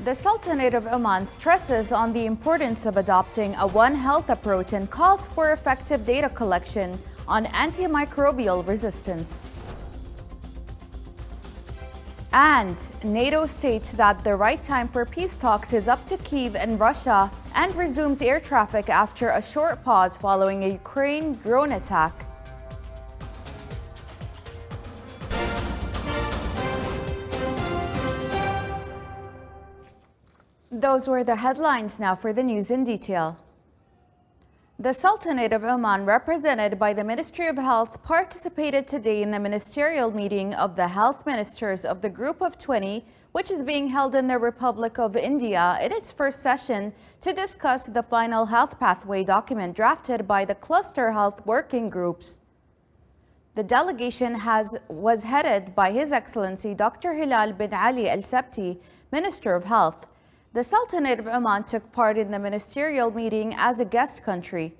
The Sultanate of Oman stresses on the importance of adopting a One Health approach and calls for effective data collection on antimicrobial resistance. And NATO states that the right time for peace talks is up to Kyiv and Russia and resumes air traffic after a short pause following a Ukraine drone attack. Those were the headlines. Now for the news in detail. The Sultanate of Oman, represented by the Ministry of Health, participated today in the ministerial meeting of the health ministers of the Group of 20, which is being held in the Republic of India in its first session to discuss the final health pathway document drafted by the cluster health working groups. The delegation was headed by His Excellency Dr. Hilal bin Ali Al Sabti, Minister of Health. The Sultanate of Oman took part in the ministerial meeting as a guest country.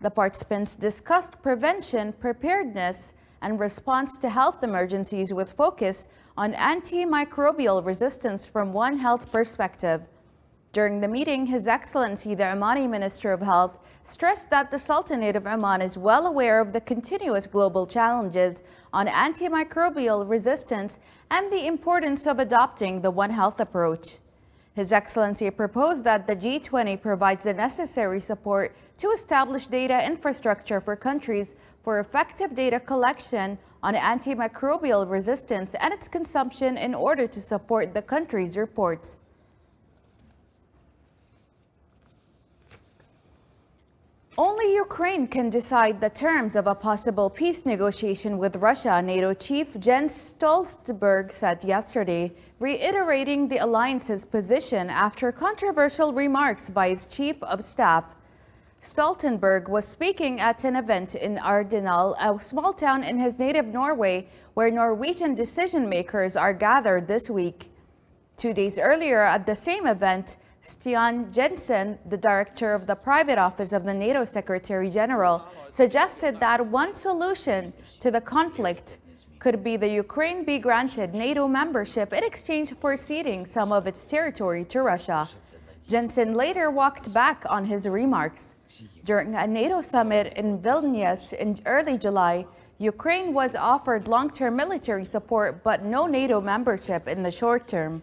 The participants discussed prevention, preparedness, and response to health emergencies with focus on antimicrobial resistance from One Health perspective. During the meeting, His Excellency the Omani Minister of Health stressed that the Sultanate of Oman is well aware of the continuous global challenges on antimicrobial resistance and the importance of adopting the One Health approach. His Excellency proposed that the G20 provides the necessary support to establish data infrastructure for countries for effective data collection on antimicrobial resistance and its consumption in order to support the country's reports. Only Ukraine can decide the terms of a possible peace negotiation with Russia, NATO Chief Jens Stoltenberg said yesterday, reiterating the alliance's position after controversial remarks by its chief of staff. Stoltenberg was speaking at an event in Arendal, a small town in his native Norway, where Norwegian decision makers are gathered this week. 2 days earlier, at the same event, Stian Jensen, the director of the private office of the NATO Secretary General, suggested that one solution to the conflict could be the Ukraine be granted NATO membership in exchange for ceding some of its territory to Russia. Jensen later walked back on his remarks. During a NATO summit in Vilnius in early July, Ukraine was offered long-term military support but no NATO membership in the short term.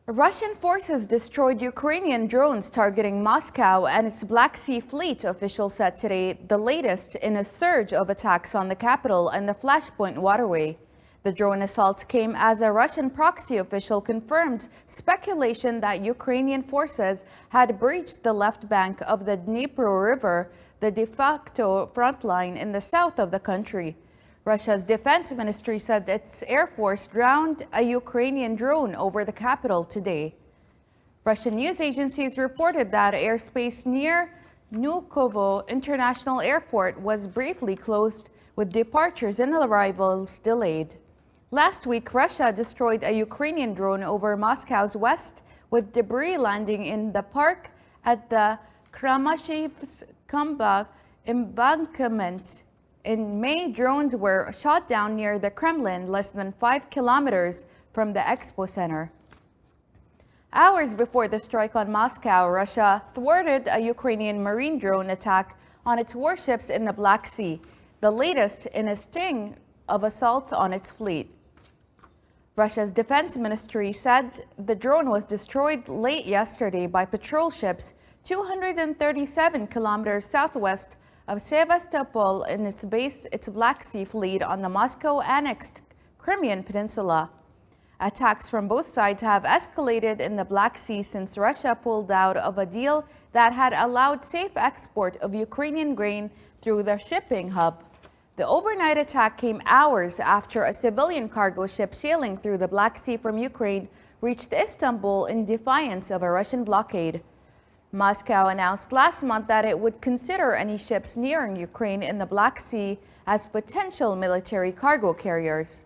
Russian forces destroyed Ukrainian drones targeting Moscow and its Black Sea Fleet, officials said today, the latest in a surge of attacks on the capital and the Flashpoint waterway. The drone assaults came as a Russian proxy official confirmed speculation that Ukrainian forces had breached the left bank of the Dnipro River, the de facto front line in the south of the country. Russia's defense ministry said its air force drowned a Ukrainian drone over the capital today. Russian news agencies reported that airspace near Vnukovo International Airport was briefly closed, with departures and arrivals delayed. Last week, Russia destroyed a Ukrainian drone over Moscow's west, with debris landing in the park at the Kramashivskaya embankment. In May, drones were shot down near the Kremlin, less than 5 kilometers from the Expo Center. Hours before the strike on Moscow, Russia thwarted a Ukrainian marine drone attack on its warships in the Black Sea, the latest in a string of assaults on its fleet. Russia's defense ministry said the drone was destroyed late yesterday by patrol ships 237 kilometers southwest of Sevastopol in its Black Sea Fleet on the Moscow-annexed Crimean Peninsula. Attacks from both sides have escalated in the Black Sea since Russia pulled out of a deal that had allowed safe export of Ukrainian grain through the shipping hub. The overnight attack came hours after a civilian cargo ship sailing through the Black Sea from Ukraine reached Istanbul in defiance of a Russian blockade. Moscow announced last month that it would consider any ships nearing Ukraine in the Black Sea as potential military cargo carriers.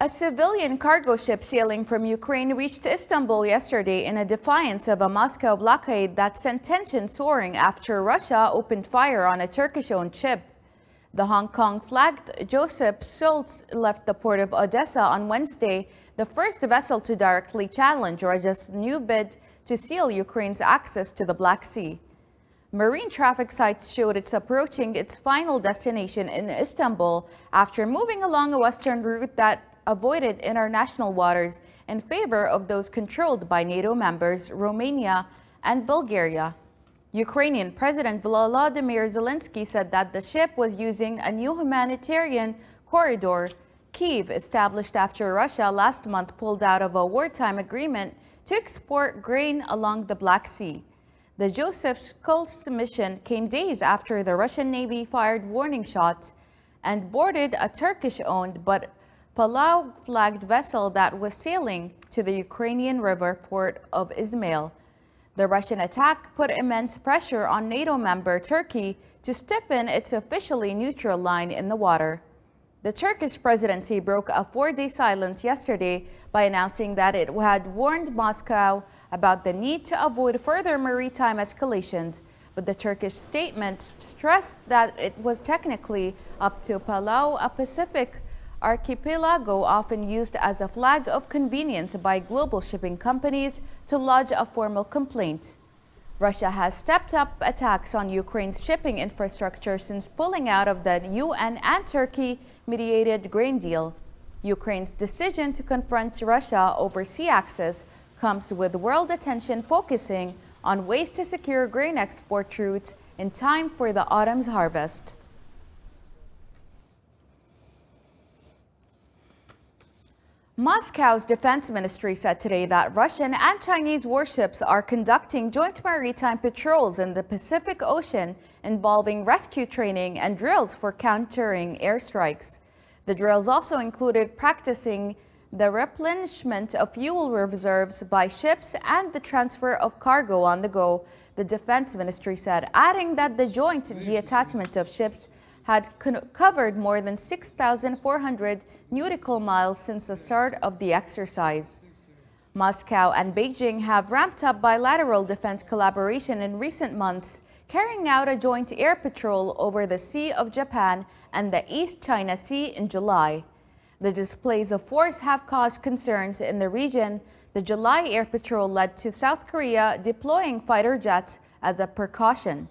A civilian cargo ship sailing from Ukraine reached Istanbul yesterday in a defiance of a Moscow blockade that sent tensions soaring after Russia opened fire on a Turkish-owned ship. The Hong Kong-flagged Joseph Schultz left the port of Odessa on Wednesday, the first vessel to directly challenge Russia's new bid to seal Ukraine's access to the Black Sea. Marine traffic sites showed it's approaching its final destination in Istanbul after moving along a western route that avoided international waters in favor of those controlled by NATO members Romania and Bulgaria. Ukrainian President Volodymyr Zelensky said that the ship was using a new humanitarian corridor Kyiv established after Russia last month pulled out of a wartime agreement to export grain along the Black Sea. The Joseph Schultz mission came days after the Russian Navy fired warning shots and boarded a Turkish-owned but Palau-flagged vessel that was sailing to the Ukrainian river port of Izmail. The Russian attack put immense pressure on NATO member Turkey to stiffen its officially neutral line in the water. The Turkish presidency broke a 4-day silence yesterday by announcing that it had warned Moscow about the need to avoid further maritime escalations, but the Turkish statement stressed that it was technically up to Palau, a Pacific archipelago often used as a flag of convenience by global shipping companies, to lodge a formal complaint. Russia has stepped up attacks on Ukraine's shipping infrastructure since pulling out of the UN and Turkey-mediated grain deal. Ukraine's decision to confront Russia over sea access comes with world attention focusing on ways to secure grain export routes in time for the autumn's harvest. Moscow's defense ministry said today that Russian and Chinese warships are conducting joint maritime patrols in the Pacific Ocean involving rescue training and drills for countering airstrikes. The drills also included practicing the replenishment of fuel reserves by ships and the transfer of cargo on the go, the defense ministry said, adding that the joint detachment of ships had covered more than 6,400 nautical miles since the start of the exercise. Moscow and Beijing have ramped up bilateral defense collaboration in recent months, carrying out a joint air patrol over the Sea of Japan and the East China Sea in July. The displays of force have caused concerns in the region. The July air patrol led to South Korea deploying fighter jets as a precaution.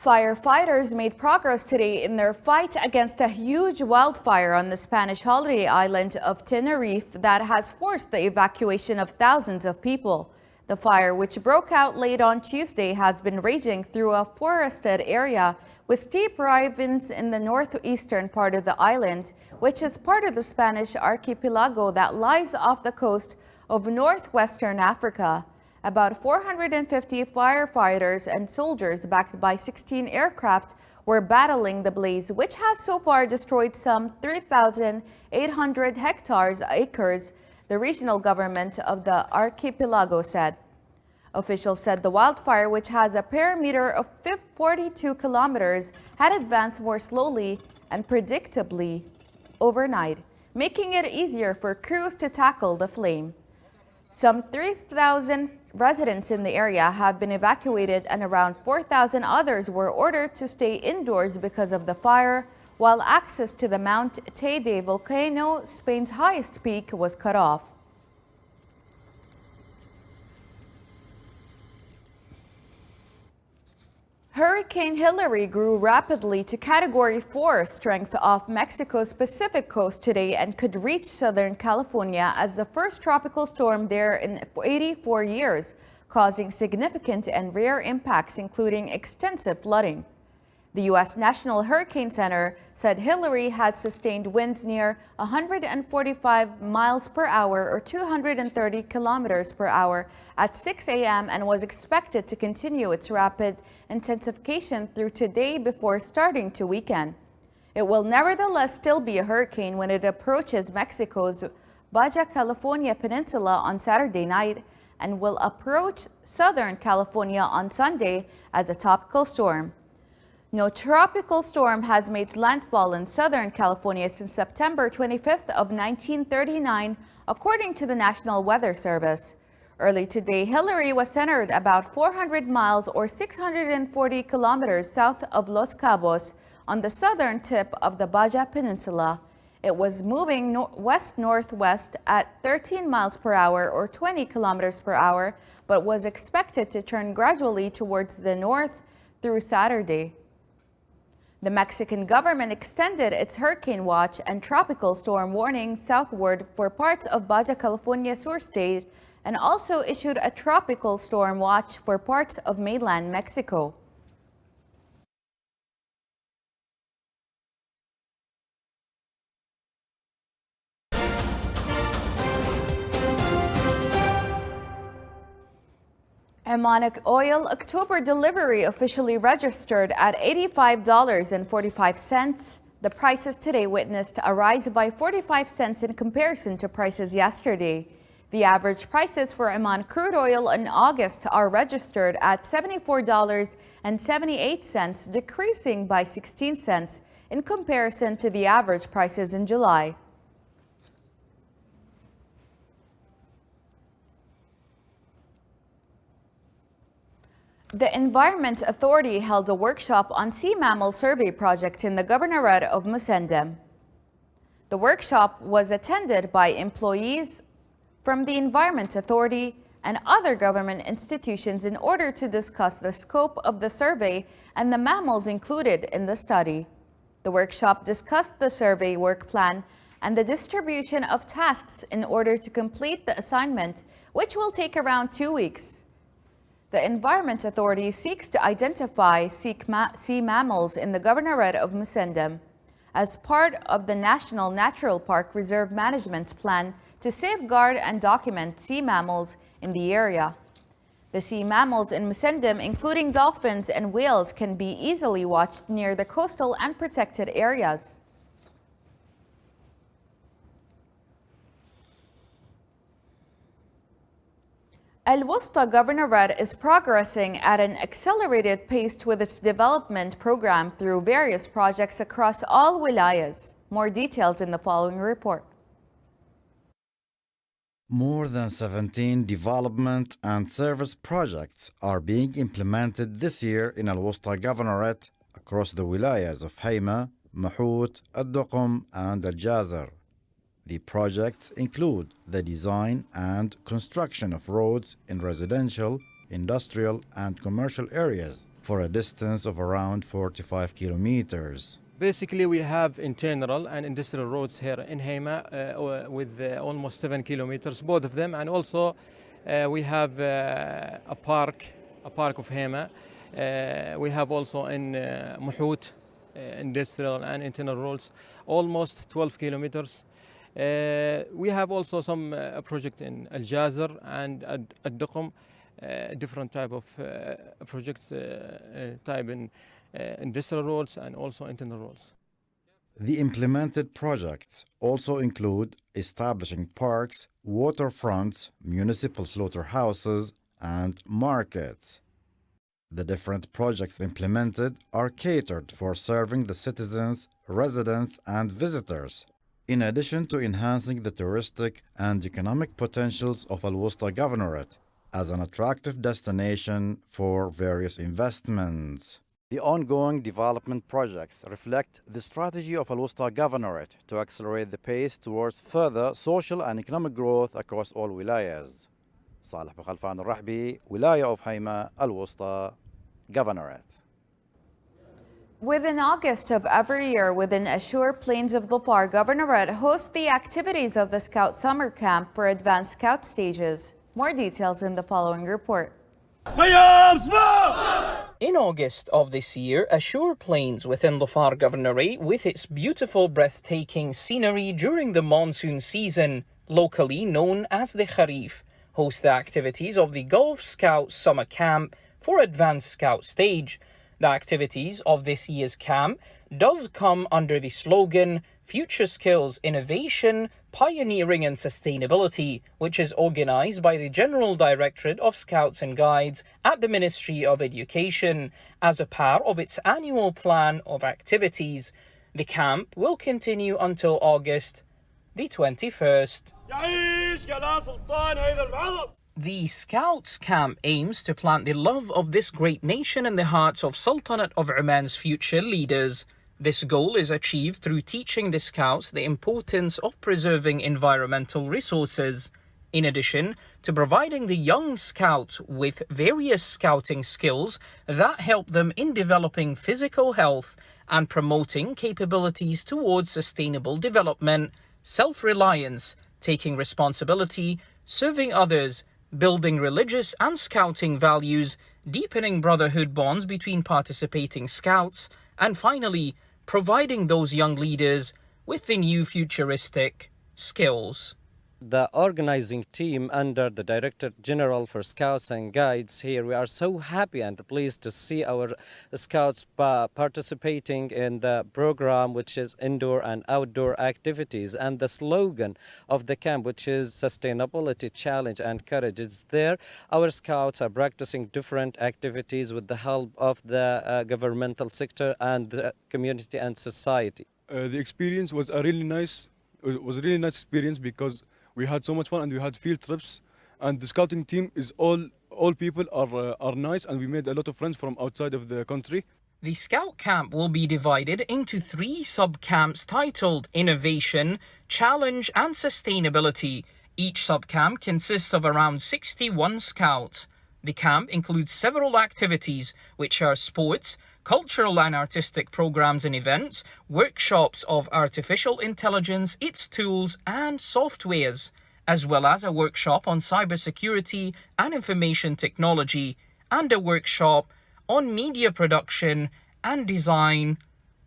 Firefighters made progress today in their fight against a huge wildfire on the Spanish holiday island of Tenerife that has forced the evacuation of thousands of people. The fire, which broke out late on Tuesday, has been raging through a forested area with steep ravines in the northeastern part of the island, which is part of the Spanish archipelago that lies off the coast of northwestern Africa. About 450 firefighters and soldiers backed by 16 aircraft were battling the blaze, which has so far destroyed some 3,800 acres, the regional government of the archipelago said. Officials said the wildfire, which has a perimeter of 42 kilometers, had advanced more slowly and predictably overnight, making it easier for crews to tackle the flame. Some 3,000 residents in the area have been evacuated and around 4,000 others were ordered to stay indoors because of the fire, while access to the Mount Teide volcano, Spain's highest peak, was cut off. Hurricane Hilary grew rapidly to Category 4 strength off Mexico's Pacific coast today and could reach Southern California as the first tropical storm there in 84 years, causing significant and rare impacts, including extensive flooding. The U.S. National Hurricane Center said Hilary has sustained winds near 145 miles per hour or 230 kilometers per hour at 6 a.m. and was expected to continue its rapid intensification through today before starting to weaken. It will nevertheless still be a hurricane when it approaches Mexico's Baja California Peninsula on Saturday night and will approach Southern California on Sunday as a tropical storm. No tropical storm has made landfall in Southern California since September 25th of 1939, according to the National Weather Service. Early today, Hillary was centered about 400 miles or 640 kilometers south of Los Cabos on the southern tip of the Baja Peninsula. It was moving west-northwest at 13 miles per hour or 20 kilometers per hour, but was expected to turn gradually towards the north through Saturday. The Mexican government extended its hurricane watch and tropical storm warning southward for parts of Baja California Sur State and also issued a tropical storm watch for parts of mainland Mexico. Oman oil October delivery officially registered at $85.45. The prices today witnessed a rise by 45 cents in comparison to prices yesterday. The average prices for Oman crude oil in August are registered at $74.78, decreasing by 16 cents in comparison to the average prices in July. The Environment Authority held a workshop on sea mammal survey project in the Governorate of Musandam. The workshop was attended by employees from the Environment Authority and other government institutions in order to discuss the scope of the survey and the mammals included in the study. The workshop discussed the survey work plan and the distribution of tasks in order to complete the assignment, which will take around 2 weeks. The Environment Authority seeks to identify sea mammals in the Governorate of Musandam as part of the National Natural Park Reserve Management's plan to safeguard and document sea mammals in the area. The sea mammals in Musandam, including dolphins and whales, can be easily watched near the coastal and protected areas. Al-Wusta Governorate is progressing at an accelerated pace with its development program through various projects across all wilayas. More details in the following report. More than 17 development and service projects are being implemented this year in Al-Wusta Governorate across the wilayas of Hayma, Mahut, Ad-Duqm and Al-Jazir. The projects include the design and construction of roads in residential, industrial and commercial areas for a distance of around 45 kilometers. Basically, we have internal and industrial roads here in Hayma with almost 7 kilometers, both of them. And also we have a park of Hayma. We have also in Mahut industrial and internal roads, almost 12 kilometers. We have also some project in Al-Jazir and Ad-Duqm, different type of project type in industrial roads and also internal roads. The implemented projects also include establishing parks, waterfronts, municipal slaughterhouses, and markets. The different projects implemented are catered for serving the citizens, residents, and visitors, in addition to enhancing the touristic and economic potentials of Al-Wusta Governorate as an attractive destination for various investments. The ongoing development projects reflect the strategy of Al-Wusta Governorate to accelerate the pace towards further social and economic growth across all wilayas. Salih Bukhalfan Al-Rahbi, Wilaya of Hayma, Al-Wusta Governorate. Within August of every year, within Ashur Plains of Dhofar Governorate hosts the activities of the Scout Summer Camp for advanced Scout stages. More details in the following report. In August of this year, Ashur Plains within Dhofar Governorate, with its beautiful, breathtaking scenery during the monsoon season, locally known as the Kharif, hosts the activities of the Gulf Scout Summer Camp for advanced Scout stage. The activities of this year's camp does come under the slogan Future Skills Innovation Pioneering in Sustainability, which is organised by the General Directorate of Scouts and Guides at the Ministry of Education as a part of its annual plan of activities. The camp will continue until August the 21st. The Scouts camp aims to plant the love of this great nation in the hearts of Sultanate of Oman's future leaders. This goal is achieved through teaching the Scouts the importance of preserving environmental resources, in addition to providing the young Scouts with various scouting skills that help them in developing physical health and promoting capabilities towards sustainable development, self-reliance, taking responsibility, serving others, building religious and scouting values, deepening brotherhood bonds between participating Scouts, and finally, providing those young leaders with the new futuristic skills. The organizing team under the Director General for Scouts and Guides here, we are so happy and pleased to see our Scouts participating in the program, which is indoor and outdoor activities. And the slogan of the camp, which is Sustainability, Challenge and Courage, is there. Our Scouts are practicing different activities with the help of the governmental sector and the community and society. The experience was a really nice experience because we had so much fun and we had field trips, and the scouting team is all people are nice, and we made a lot of friends from outside of the country. The Scout Camp will be divided into 3 sub-camps titled Innovation, Challenge and Sustainability. Each sub-camp consists of around 61 Scouts. The camp includes several activities, which are sports, cultural and artistic programs and events, workshops of artificial intelligence, its tools and softwares, as well as a workshop on cybersecurity and information technology, and a workshop on media production and design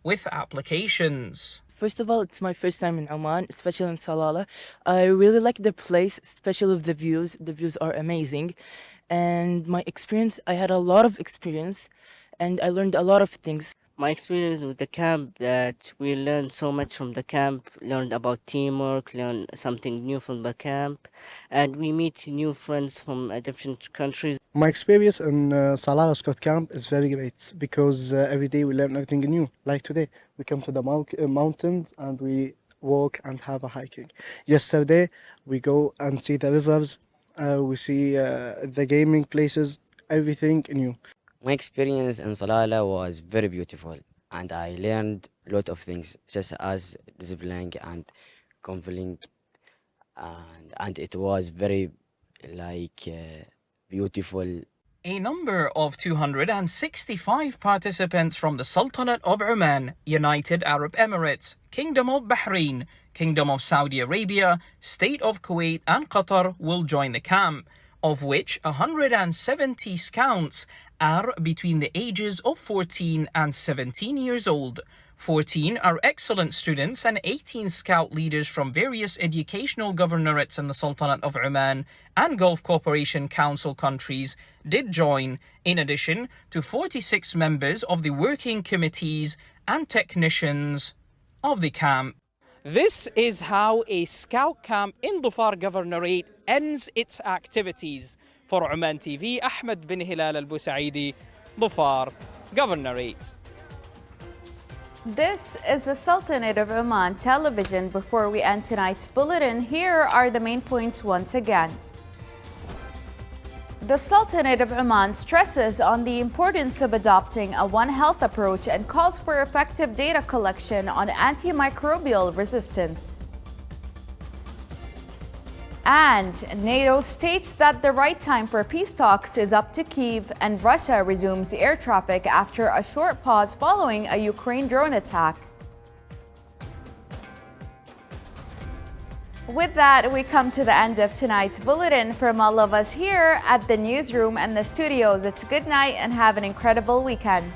with applications. First of all, it's my first time in Oman, especially in Salalah. I really like the place, especially with the views. The views are amazing. And my experience, I had a lot of experience, and I learned a lot of things. My experience with the camp, that we learned so much from the camp, learned about teamwork, learned something new from the camp, and we meet new friends from different countries. My experience in Salalah Scout Camp is very great because every day we learn everything new. Like today, we come to the mountains and we walk and have a hiking. Yesterday, we go and see the rivers, we see the gaming places, everything new. My experience in Salalah was very beautiful, and I learned a lot of things, such as discipline and conflict, and it was very beautiful. A number of 265 participants from the Sultanate of Oman, United Arab Emirates, Kingdom of Bahrain, Kingdom of Saudi Arabia, State of Kuwait and Qatar will join the camp, of which 170 Scouts are between the ages of 14 and 17 years old. 14 are excellent students and 18 Scout leaders from various educational governorates in the Sultanate of Oman and Gulf Cooperation Council countries did join, in addition to 46 members of the working committees and technicians of the camp. This is how a Scout camp in Dhofar Governorate ends its activities. For Oman TV, Ahmed bin Hilal al-Busaidi, Dhofar Governorate. This is the Sultanate of Oman television. Before we end tonight's bulletin, here are the main points once again. The Sultanate of Oman stresses on the importance of adopting a One Health approach and calls for effective data collection on antimicrobial resistance. And NATO states that the right time for peace talks is up to Kyiv, and Russia resumes air traffic after a short pause following a Ukraine drone attack. With that, we come to the end of tonight's bulletin. From all of us here at the newsroom and the studios, it's good night and have an incredible weekend.